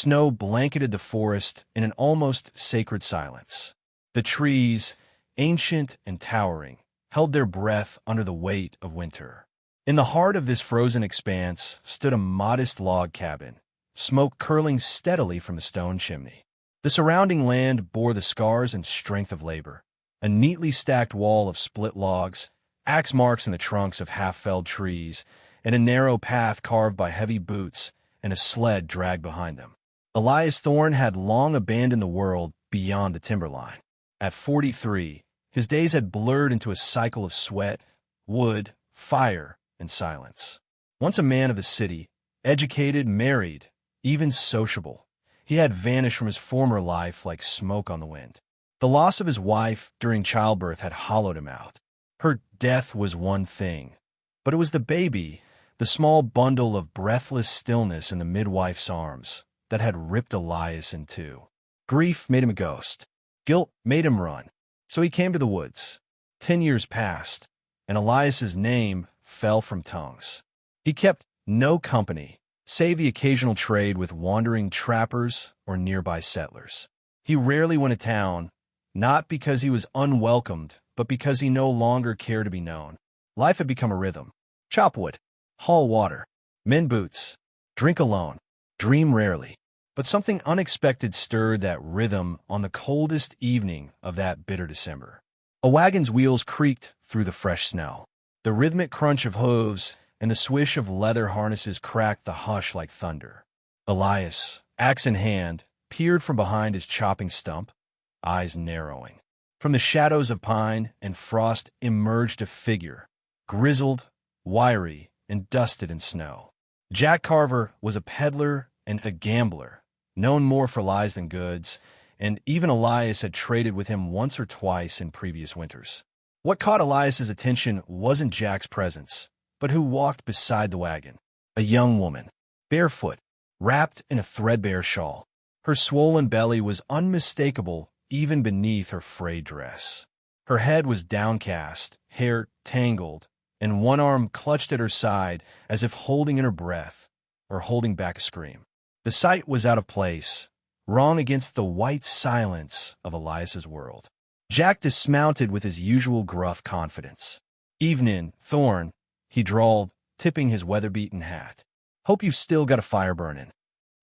snow blanketed the forest in an almost sacred silence. The trees, ancient and towering, held their breath under the weight of winter. In the heart of this frozen expanse stood a modest log cabin, smoke curling steadily from the stone chimney. The surrounding land bore the scars and strength of labor. A neatly stacked wall of split logs, axe marks in the trunks of half-felled trees, and a narrow path carved by heavy boots and a sled dragged behind them. Elias Thorne had long abandoned the world beyond the timberline. At 43, his days had blurred into a cycle of sweat, wood, fire, and silence. Once a man of the city, educated, married, even sociable, he had vanished from his former life like smoke on the wind. The loss of his wife during childbirth had hollowed him out. Her death was one thing, but it was the baby, the small bundle of breathless stillness in the midwife's arms, that had ripped Elias in two. Grief made him a ghost. Guilt made him run. So he came to the woods. 10 years passed, and Elias's name fell from tongues. He kept no company, save the occasional trade with wandering trappers or nearby settlers. He rarely went to town, not because he was unwelcomed, but because he no longer cared to be known. Life had become a rhythm. Chop wood, haul water, mend boots, drink alone, dream rarely. But something unexpected stirred that rhythm on the coldest evening of that bitter December. A wagon's wheels creaked through the fresh snow. The rhythmic crunch of hooves and the swish of leather harnesses cracked the hush like thunder. Elias, axe in hand, peered from behind his chopping stump, eyes narrowing. From the shadows of pine and frost emerged a figure, grizzled, wiry, and dusted in snow. Jack Carver was a peddler and a gambler, known more for lies than goods, and even Elias had traded with him once or twice in previous winters. What caught Elias's attention wasn't Jack's presence, but who walked beside the wagon. A young woman, barefoot, wrapped in a threadbare shawl. Her swollen belly was unmistakable even beneath her frayed dress. Her head was downcast, hair tangled, and one arm clutched at her side as if holding in her breath or holding back a scream. The sight was out of place, wrong against the white silence of Elias's world. Jack dismounted with his usual gruff confidence. "Evenin', Thorne," he drawled, tipping his weather-beaten hat. "Hope you've still got a fire burning."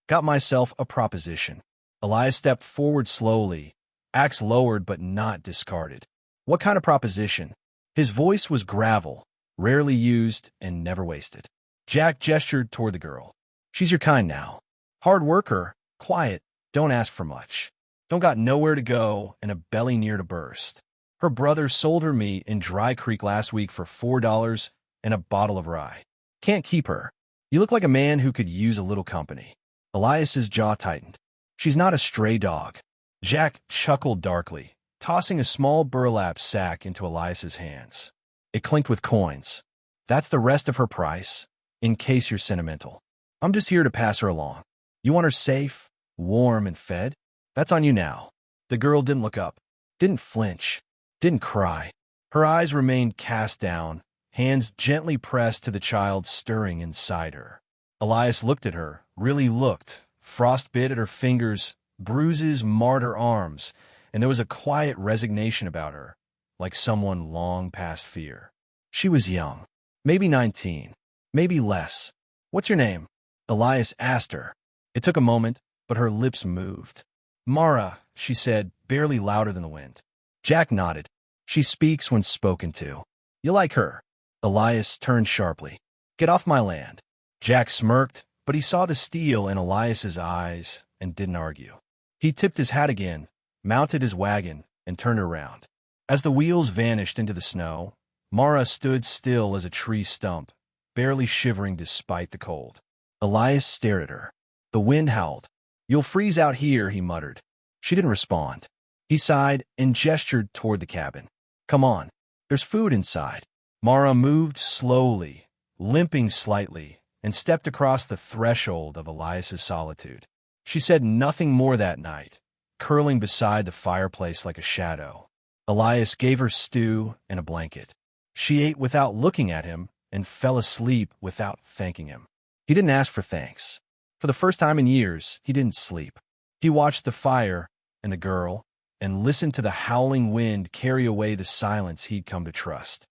"Got myself a proposition." Elias stepped forward slowly, axe lowered but not discarded. "What kind of proposition?" His voice was gravel, rarely used and never wasted. Jack gestured toward the girl. "She's your kind now. Hard worker, quiet, don't ask for much. Don't got nowhere to go and a belly near to burst. Her brother sold her me in Dry Creek last week for $4 and a bottle of rye. Can't keep her. You look like a man who could use a little company." Elias's jaw tightened. "She's not a stray dog." Jack chuckled darkly, tossing a small burlap sack into Elias's hands. It clinked with coins. "That's the rest of her price, in case you're sentimental. I'm just here to pass her along. You want her safe, warm, and fed? That's on you now." The girl didn't look up, didn't flinch, didn't cry. Her eyes remained cast down, hands gently pressed to the child stirring inside her. Elias looked at her, really looked, frostbit at her fingers, bruises marred her arms, and there was a quiet resignation about her, like someone long past fear. She was young, maybe 19, maybe less. "What's your name?" Elias asked her. It took a moment, but her lips moved. "Mara," she said, barely louder than the wind. Jack nodded. "She speaks when spoken to. You like her?" Elias turned sharply. "Get off my land." Jack smirked, but he saw the steel in Elias's eyes and didn't argue. He tipped his hat again, mounted his wagon, and turned around. As the wheels vanished into the snow, Mara stood still as a tree stump, barely shivering despite the cold. Elias stared at her. The wind howled. "You'll freeze out here," he muttered. She didn't respond. He sighed and gestured toward the cabin. "Come on, there's food inside." Mara moved slowly, limping slightly, and stepped across the threshold of Elias's solitude. She said nothing more that night, curling beside the fireplace like a shadow. Elias gave her stew and a blanket. She ate without looking at him and fell asleep without thanking him. He didn't ask for thanks. For the first time in years, he didn't sleep. He watched the fire and the girl and listened to the howling wind carry away the silence he'd come to trust.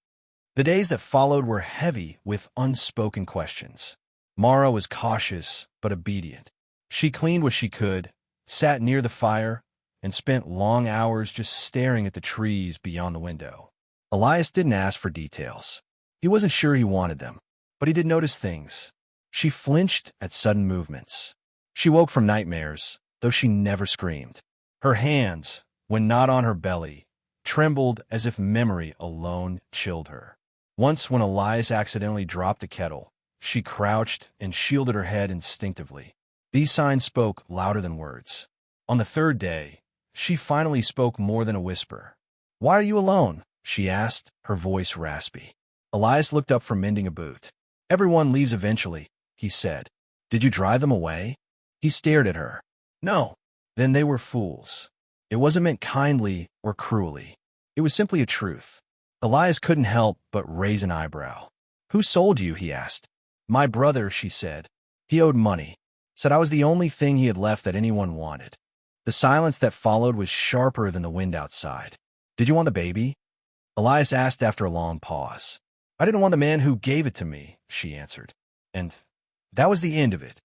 The days that followed were heavy with unspoken questions. Mara was cautious but obedient. She cleaned what she could, sat near the fire, and spent long hours just staring at the trees beyond the window. Elias didn't ask for details. He wasn't sure he wanted them, but he did notice things. She flinched at sudden movements. She woke from nightmares, though she never screamed. Her hands, when not on her belly, trembled as if memory alone chilled her. Once, when Elias accidentally dropped the kettle, she crouched and shielded her head instinctively. These signs spoke louder than words. On the third day, she finally spoke more than a whisper. "Why are you alone?" she asked, her voice raspy. Elias looked up from mending a boot. "Everyone leaves eventually," he said. "Did you drive them away?" He stared at her. "No." Then they were fools. It wasn't meant kindly or cruelly. It was simply a truth. Elias couldn't help but raise an eyebrow. "Who sold you?" he asked. "My brother," she said. "He owed money. Said I was the only thing he had left that anyone wanted." The silence that followed was sharper than the wind outside. "Did you want the baby?" Elias asked after a long pause. "I didn't want the man who gave it to me," she answered. And that was the end of it.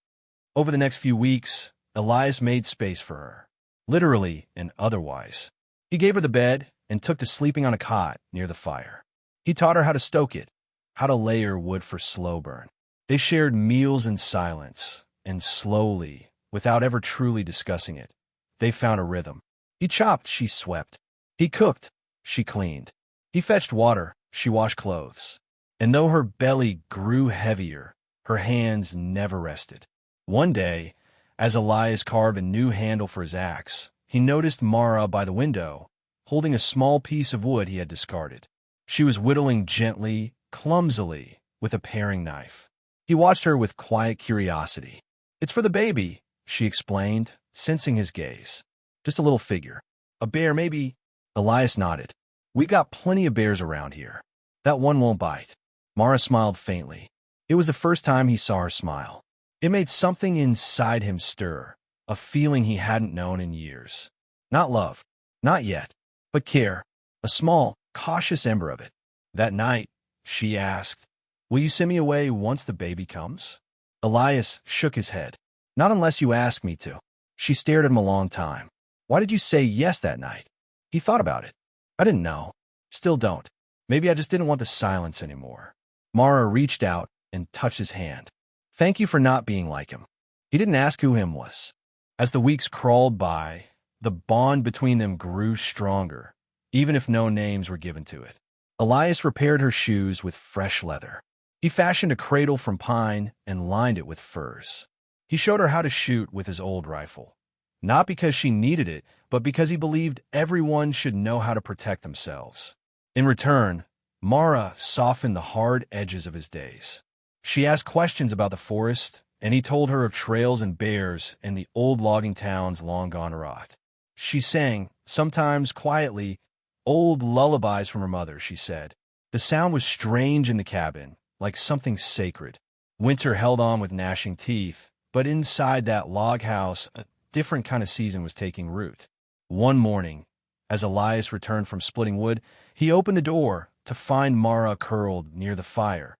Over the next few weeks, Elias made space for her, literally and otherwise. He gave her the bed and took to sleeping on a cot near the fire. He taught her how to stoke it, how to layer wood for slow burn. They shared meals in silence, and slowly, without ever truly discussing it, they found a rhythm. He chopped, she swept. He cooked, she cleaned. He fetched water, she washed clothes. And though her belly grew heavier, her hands never rested. One day, as Elias carved a new handle for his axe, he noticed Mara by the window, holding a small piece of wood he had discarded. She was whittling gently, clumsily, with a paring knife. He watched her with quiet curiosity. "It's for the baby," she explained, sensing his gaze. "Just a little figure. A bear, maybe." Elias nodded. "We got plenty of bears around here. That one won't bite." Mara smiled faintly. It was the first time he saw her smile. It made something inside him stir, a feeling he hadn't known in years. Not love, not yet, but care, a small, cautious ember of it. That night, she asked, "Will you send me away once the baby comes?" Elias shook his head. "Not unless you ask me to." She stared at him a long time. "Why did you say yes that night?" He thought about it. "I didn't know. Still don't. Maybe I just didn't want the silence anymore." Mara reached out and touched his hand. "Thank you for not being like him." He didn't ask who him was. As the weeks crawled by, the bond between them grew stronger, even if no names were given to it. Elias repaired her shoes with fresh leather. He fashioned a cradle from pine and lined it with furs. He showed her how to shoot with his old rifle, not because she needed it, but because he believed everyone should know how to protect themselves. In return, Mara softened the hard edges of his days. She asked questions about the forest, and he told her of trails and bears and the old logging towns long gone rot. She sang, sometimes quietly, old lullabies from her mother, she said. The sound was strange in the cabin, like something sacred. Winter held on with gnashing teeth, but inside that log house, a different kind of season was taking root. One morning, as Elias returned from splitting wood, he opened the door to find Mara curled near the fire,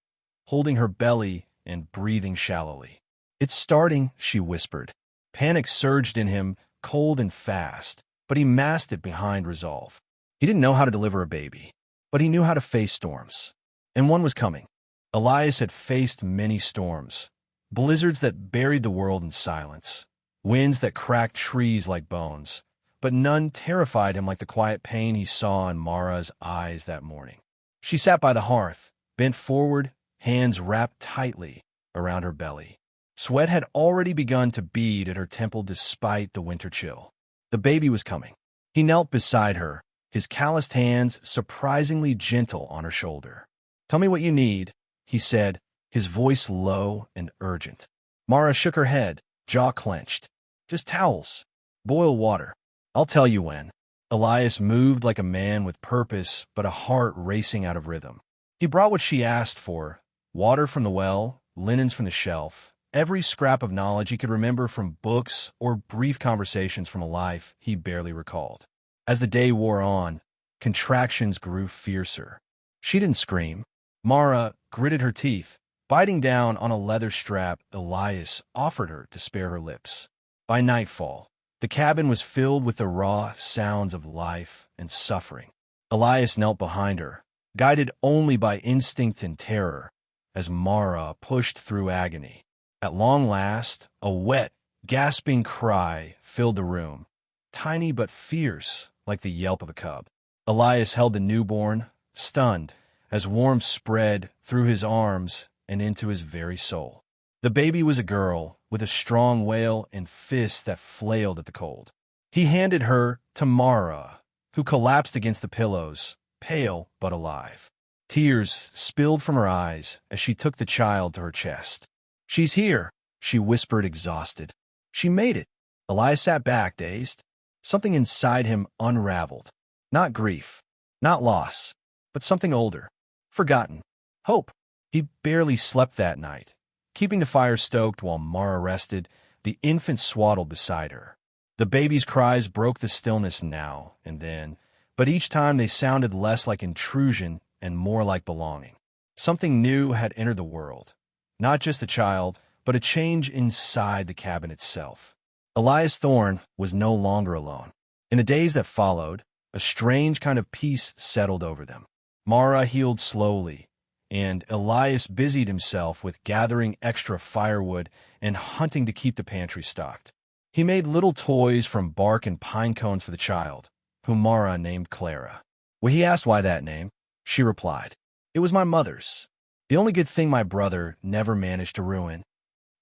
holding her belly and breathing shallowly. "It's starting," she whispered. Panic surged in him, cold and fast, but he masked it behind resolve. He didn't know how to deliver a baby, but he knew how to face storms. And one was coming. Elias had faced many storms, blizzards that buried the world in silence, winds that cracked trees like bones, but none terrified him like the quiet pain he saw in Mara's eyes that morning. She sat by the hearth, bent forward, hands wrapped tightly around her belly. Sweat had already begun to bead at her temple despite the winter chill. The baby was coming. He knelt beside her, his calloused hands surprisingly gentle on her shoulder. "Tell me what you need," he said, his voice low and urgent. Mara shook her head, jaw clenched. "Just towels. Boil water. I'll tell you when." Elias moved like a man with purpose, but a heart racing out of rhythm. He brought what she asked for, water from the well, linens from the shelf, every scrap of knowledge he could remember from books or brief conversations from a life he barely recalled. As the day wore on, contractions grew fiercer. She didn't scream. Mara gritted her teeth, biting down on a leather strap Elias offered her to spare her lips. By nightfall, the cabin was filled with the raw sounds of life and suffering. Elias knelt behind her, guided only by instinct and terror, as Mara pushed through agony. At long last, a wet, gasping cry filled the room, tiny but fierce, like the yelp of a cub. Elias held the newborn, stunned, as warmth spread through his arms and into his very soul. The baby was a girl, with a strong wail and fists that flailed at the cold. He handed her to Mara, who collapsed against the pillows, pale but alive. Tears spilled from her eyes as she took the child to her chest. "She's here," she whispered, exhausted. "She made it." Elias sat back, dazed. Something inside him unraveled. Not grief, not loss, but something older, forgotten, hope. He barely slept that night, keeping the fire stoked while Mara rested, the infant swaddled beside her. The baby's cries broke the stillness now and then, but each time they sounded less like intrusion and more like belonging. Something new had entered the world. Not just a child, but a change inside the cabin itself. Elias Thorne was no longer alone. In the days that followed, a strange kind of peace settled over them. Mara healed slowly, and Elias busied himself with gathering extra firewood and hunting to keep the pantry stocked. He made little toys from bark and pine cones for the child, whom Mara named Clara. When he asked why that name, she replied, "It was my mother's. The only good thing my brother never managed to ruin."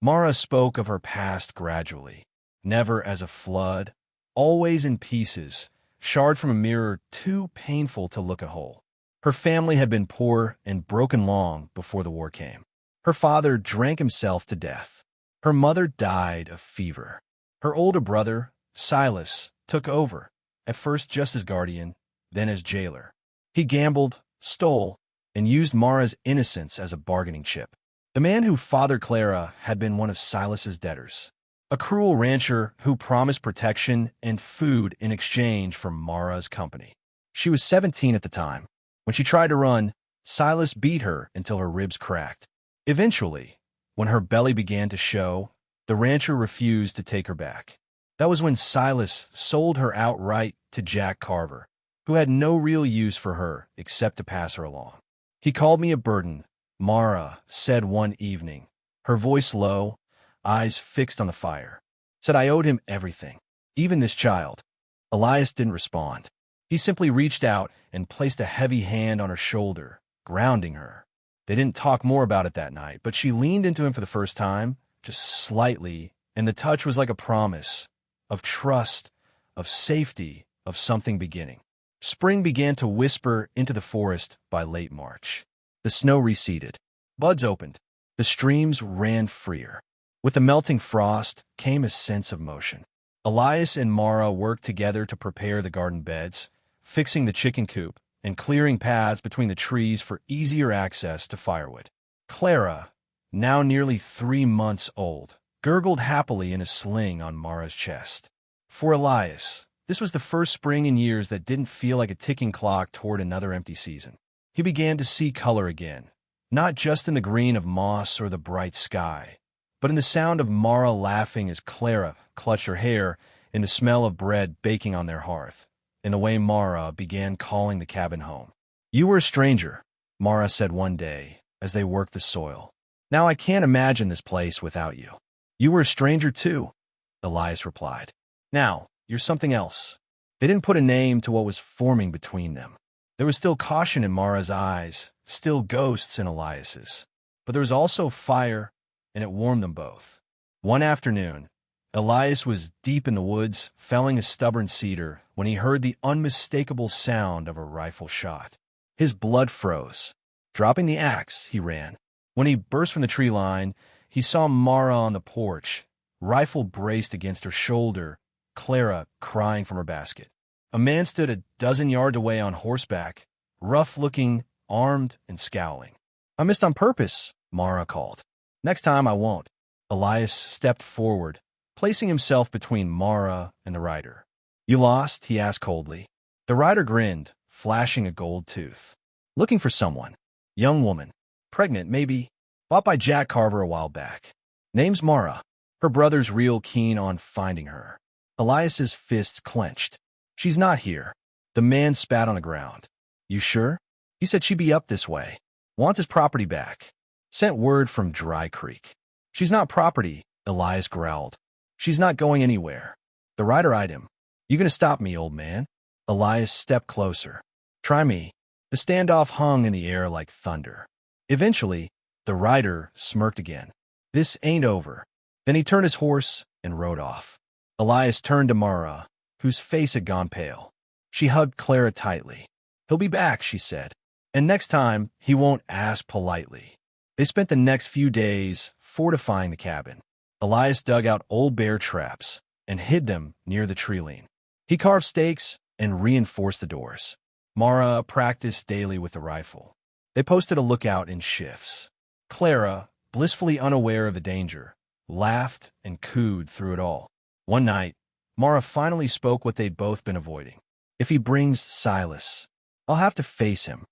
Mara spoke of her past gradually, never as a flood, always in pieces, shard from a mirror too painful to look a whole. Her family had been poor and broken long before the war came. Her father drank himself to death. Her mother died of fever. Her older brother, Silas, took over, at first just as guardian, then as jailer. He gambled, stole, and used Mara's innocence as a bargaining chip. The man who fathered Clara had been one of Silas's debtors, a cruel rancher who promised protection and food in exchange for Mara's company. She was 17 at the time. When she tried to run, Silas beat her until her ribs cracked. Eventually, when her belly began to show, the rancher refused to take her back. That was when Silas sold her outright to Jack Carver, who had no real use for her except to pass her along. "He called me a burden," Mara said one evening, her voice low, eyes fixed on the fire. "Said I owed him everything, even this child." Elias didn't respond. He simply reached out and placed a heavy hand on her shoulder, grounding her. They didn't talk more about it that night, but she leaned into him for the first time, just slightly, and the touch was like a promise of trust, of safety, of something beginning. Spring began to whisper into the forest by late March. The snow receded. Buds opened. The streams ran freer. With the melting frost came a sense of motion. Elias and Mara worked together to prepare the garden beds, fixing the chicken coop and clearing paths between the trees for easier access to firewood. Clara, now nearly 3 months old, gurgled happily in a sling on Mara's chest. For Elias, this was the first spring in years that didn't feel like a ticking clock toward another empty season. He began to see color again, not just in the green of moss or the bright sky, but in the sound of Mara laughing as Clara clutched her hair, in the smell of bread baking on their hearth, in the way Mara began calling the cabin home. "You were a stranger," Mara said one day as they worked the soil. "Now I can't imagine this place without you." "You were a stranger too," Elias replied. "Now, you're something else." They didn't put a name to what was forming between them. There was still caution in Mara's eyes, still ghosts in Elias's. But there was also fire, and it warmed them both. One afternoon, Elias was deep in the woods, felling a stubborn cedar, when he heard the unmistakable sound of a rifle shot. His blood froze. Dropping the axe, he ran. When he burst from the tree line, he saw Mara on the porch, rifle braced against her shoulder, Clara crying from her basket. A man stood a dozen yards away on horseback, rough-looking, armed, and scowling. "I missed on purpose," Mara called. "Next time I won't." Elias stepped forward, placing himself between Mara and the rider. "You lost?" he asked coldly. The rider grinned, flashing a gold tooth. "Looking for someone. Young woman. Pregnant, maybe. Bought by Jack Carver a while back. Name's Mara. Her brother's real keen on finding her." Elias's fists clenched. "She's not here." The man spat on the ground. "You sure? He said she'd be up this way. Wants his property back. Sent word from Dry Creek." "She's not property," Elias growled. "She's not going anywhere." The rider eyed him. "You gonna stop me, old man?" Elias stepped closer. "Try me." The standoff hung in the air like thunder. Eventually, the rider smirked again. "This ain't over." Then he turned his horse and rode off. Elias turned to Mara, whose face had gone pale. She hugged Clara tightly. "He'll be back," she said. "And next time, he won't ask politely." They spent the next few days fortifying the cabin. Elias dug out old bear traps and hid them near the tree line. He carved stakes and reinforced the doors. Mara practiced daily with the rifle. They posted a lookout in shifts. Clara, blissfully unaware of the danger, laughed and cooed through it all. One night, Mara finally spoke what they'd both been avoiding. "If he brings Silas, I'll have to face him."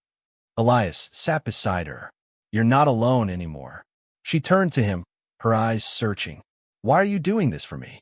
Elias sat beside her. "You're not alone anymore." She turned to him, her eyes searching. "Why are you doing this for me?"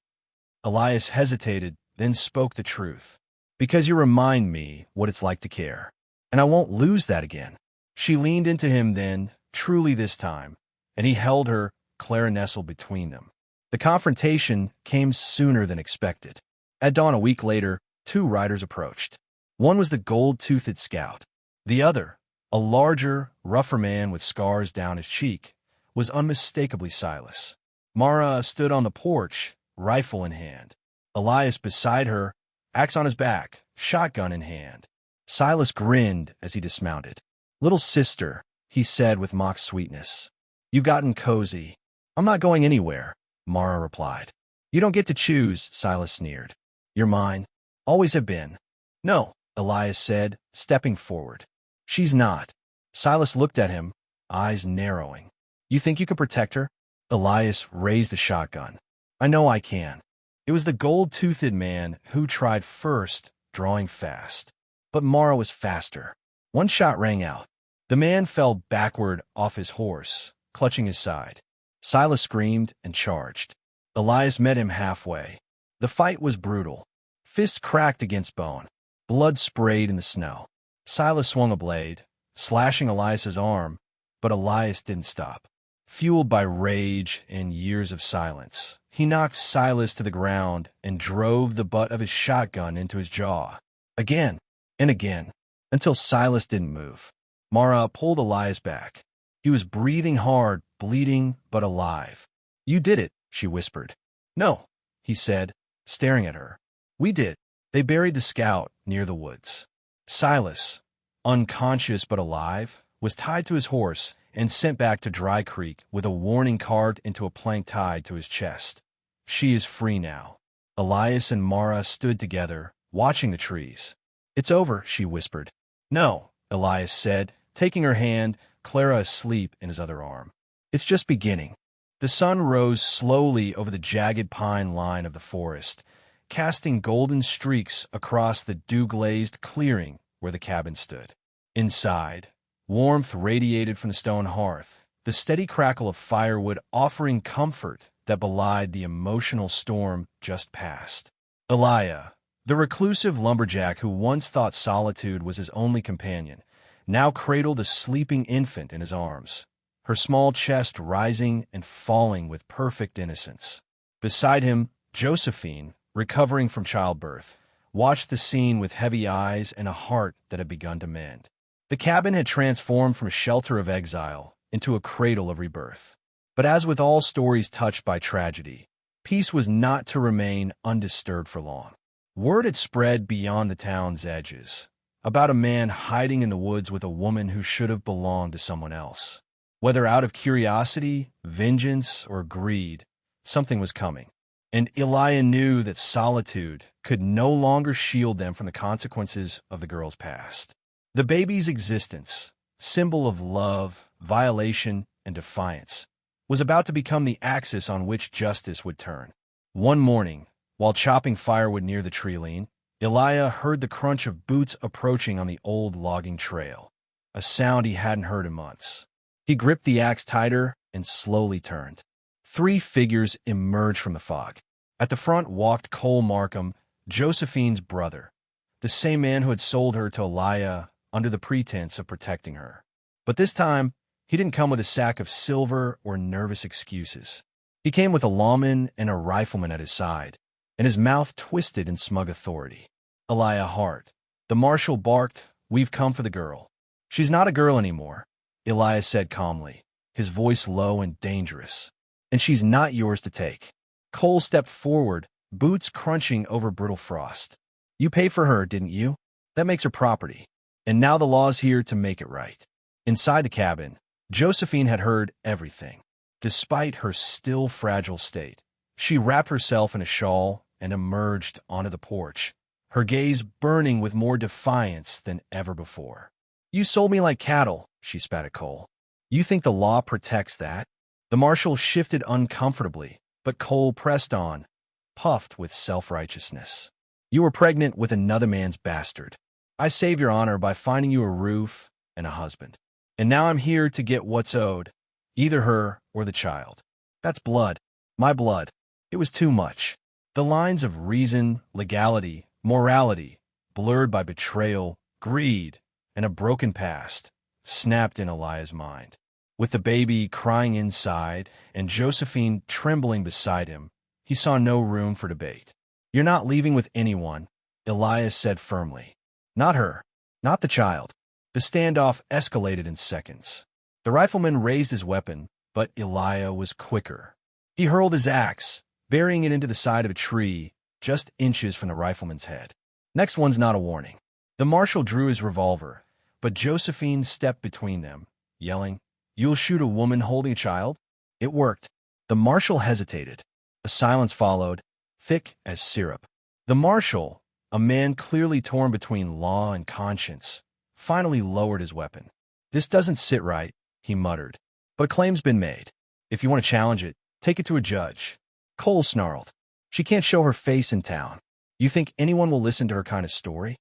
Elias hesitated, then spoke the truth. "Because you remind me what it's like to care. And I won't lose that again." She leaned into him then, truly this time, and he held her, Clara nestled between them. The confrontation came sooner than expected. At dawn a week later, two riders approached. One was the gold-toothed scout. The other, a larger, rougher man with scars down his cheek, was unmistakably Silas. Mara stood on the porch, rifle in hand. Elias beside her, axe on his back, shotgun in hand. Silas grinned as he dismounted. "Little sister," he said with mock sweetness. "You've gotten cozy." "I'm not going anywhere," Mara replied. "You don't get to choose," Silas sneered. "You're mine. Always have been." "No," Elias said, stepping forward. "She's not." Silas looked at him, eyes narrowing. "You think you can protect her?" Elias raised the shotgun. "I know I can." It was the gold-toothed man who tried first, drawing fast. But Mara was faster. One shot rang out. The man fell backward off his horse, clutching his side. Silas screamed and charged. Elias met him halfway. The fight was brutal. Fists cracked against bone. Blood sprayed in the snow. Silas swung a blade, slashing Elias's arm, but Elias didn't stop. Fueled by rage and years of silence, he knocked Silas to the ground and drove the butt of his shotgun into his jaw. Again and again, until Silas didn't move. Mara pulled Elias back. He was breathing hard, bleeding, but alive. "You did it," she whispered. "No," he said, staring at her. "We did." They buried the scout near the woods. Silas, unconscious but alive, was tied to his horse and sent back to Dry Creek with a warning carved into a plank tied to his chest. "She is free now." Elias and Mara stood together, watching the trees. "It's over," she whispered. "No," Elias said, taking her hand, Clara asleep in his other arm. "It's just beginning." The sun rose slowly over the jagged pine line of the forest, casting golden streaks across the dew-glazed clearing where the cabin stood. Inside, warmth radiated from the stone hearth, the steady crackle of firewood offering comfort that belied the emotional storm just past. Elia, the reclusive lumberjack who once thought solitude was his only companion, now cradled a sleeping infant in his arms, her small chest rising and falling with perfect innocence. Beside him, Josephine, recovering from childbirth, watched the scene with heavy eyes and a heart that had begun to mend. The cabin had transformed from a shelter of exile into a cradle of rebirth. But as with all stories touched by tragedy, peace was not to remain undisturbed for long. Word had spread beyond the town's edges about a man hiding in the woods with a woman who should have belonged to someone else. Whether out of curiosity, vengeance, or greed, something was coming. And Elia knew that solitude could no longer shield them from the consequences of the girl's past. The baby's existence, symbol of love, violation, and defiance, was about to become the axis on which justice would turn. One morning, while chopping firewood near the tree line, Elijah heard the crunch of boots approaching on the old logging trail, a sound he hadn't heard in months. He gripped the axe tighter and slowly turned. 3 figures emerged from the fog. At the front walked Cole Markham, Josephine's brother, the same man who had sold her to Elijah under the pretense of protecting her. But this time, he didn't come with a sack of silver or nervous excuses. He came with a lawman and a rifleman at his side, and his mouth twisted in smug authority. Elijah Hart. The marshal barked, "We've come for the girl." "She's not a girl anymore," Elijah said calmly, his voice low and dangerous. "And she's not yours to take." Cole stepped forward, boots crunching over brittle frost. "You paid for her, didn't you? That makes her property. And now the law's here to make it right." Inside the cabin, Josephine had heard everything. Despite her still fragile state, she wrapped herself in a shawl and emerged onto the porch, her gaze burning with more defiance than ever before. "You sold me like cattle," she spat at Cole. "You think the law protects that?" The marshal shifted uncomfortably, but Cole pressed on, puffed with self-righteousness. "You were pregnant with another man's bastard. I saved your honor by finding you a roof and a husband. And now I'm here to get what's owed, either her or the child. That's blood. My blood. It was too much." The lines of reason, legality, morality, blurred by betrayal, greed, and a broken past, snapped in Elijah's mind. With the baby crying inside and Josephine trembling beside him, he saw no room for debate. "You're not leaving with anyone," Elijah said firmly. "Not her. Not the child." The standoff escalated in seconds. The rifleman raised his weapon, but Elijah was quicker. He hurled his axe, burying it into the side of a tree, just inches from the rifleman's head. "Next one's not a warning." The marshal drew his revolver, but Josephine stepped between them, yelling, "You'll shoot a woman holding a child?" It worked. The marshal hesitated. A silence followed, thick as syrup. The marshal, a man clearly torn between law and conscience, finally lowered his weapon. "This doesn't sit right," he muttered. "But a claim's been made. If you want to challenge it, take it to a judge." Cole snarled. "She can't show her face in town. You think anyone will listen to her kind of story?"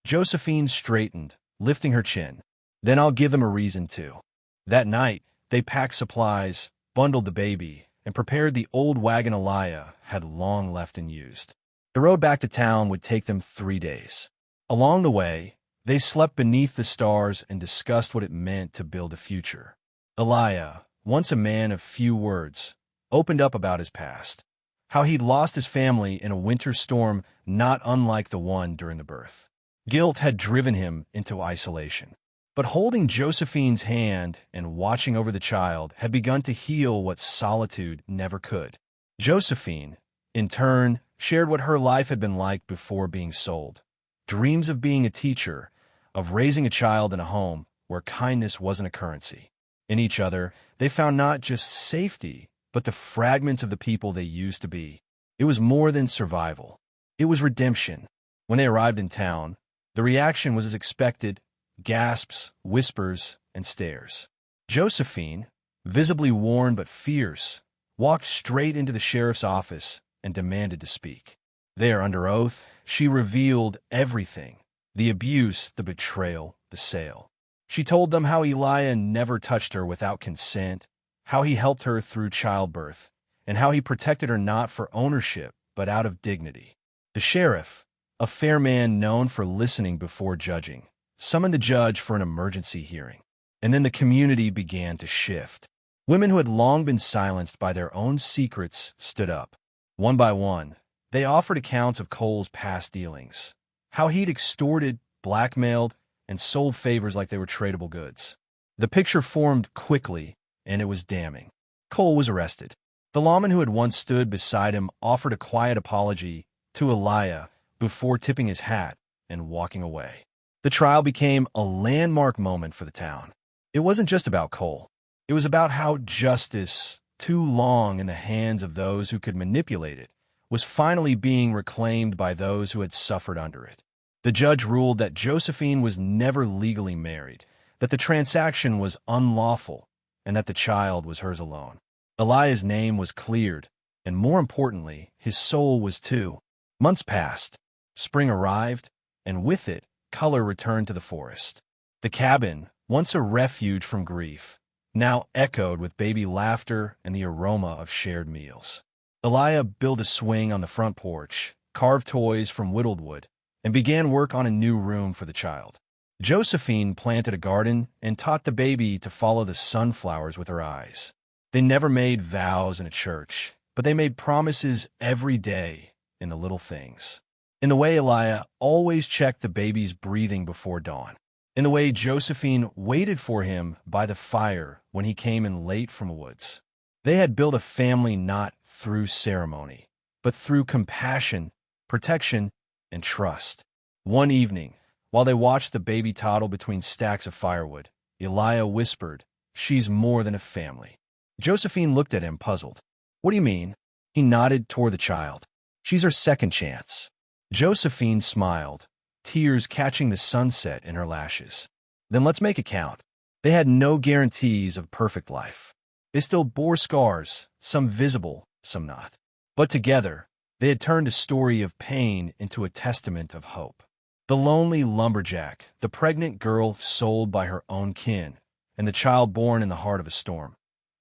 Josephine straightened, lifting her chin. "Then I'll give them a reason to." That night, they packed supplies, bundled the baby, and prepared the old wagon Elijah had long left unused. The road back to town would take them 3 days. Along the way, they slept beneath the stars and discussed what it meant to build a future. Elijah, once a man of few words, opened up about his past, how he'd lost his family in a winter storm not unlike the one during the birth. Guilt had driven him into isolation. But holding Josephine's hand and watching over the child had begun to heal what solitude never could. Josephine, in turn, shared what her life had been like before being sold. Dreams of being a teacher, of raising a child in a home where kindness wasn't a currency. In each other, they found not just safety, but the fragments of the people they used to be. It was more than survival. It was redemption. When they arrived in town, the reaction was as expected: gasps, whispers, and stares. Josephine, visibly worn but fierce, walked straight into the sheriff's office and demanded to speak. There, under oath, she revealed everything: the abuse, the betrayal, the sale. She told them how Elijah never touched her without consent, how he helped her through childbirth, and how he protected her not for ownership, but out of dignity. The sheriff, a fair man known for listening before judging, summoned the judge for an emergency hearing. And then the community began to shift. Women who had long been silenced by their own secrets stood up. One by one, they offered accounts of Cole's past dealings, how he'd extorted, blackmailed, and sold favors like they were tradable goods. The picture formed quickly, and it was damning. Cole was arrested. The lawman who had once stood beside him offered a quiet apology to Elijah before tipping his hat and walking away. The trial became a landmark moment for the town. It wasn't just about Cole. It was about how justice, too long in the hands of those who could manipulate it, was finally being reclaimed by those who had suffered under it. The judge ruled that Josephine was never legally married, that the transaction was unlawful, and that the child was hers alone. Eliah's name was cleared, and more importantly, his soul was too. Months passed. Spring arrived, and with it, color returned to the forest. The cabin, once a refuge from grief, now echoed with baby laughter and the aroma of shared meals. Eliah built a swing on the front porch, carved toys from whittled wood, and began work on a new room for the child. Josephine planted a garden and taught the baby to follow the sunflowers with her eyes. They never made vows in a church, but they made promises every day in the little things. In the way Eliah always checked the baby's breathing before dawn. In the way Josephine waited for him by the fire when he came in late from the woods. They had built a family not through ceremony, but through compassion, protection, and trust. One evening, while they watched the baby toddle between stacks of firewood, Eliah whispered, "She's more than a family." Josephine looked at him, puzzled. "What do you mean?" He nodded toward the child. "She's her second chance." Josephine smiled, tears catching the sunset in her lashes. "Then let's make it count." They had no guarantees of perfect life. They still bore scars, some visible, some not. But together, they had turned a story of pain into a testament of hope. The lonely lumberjack, the pregnant girl sold by her own kin, and the child born in the heart of a storm,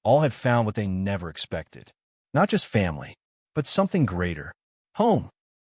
all had found what they never expected. Not just family, but something greater. Home.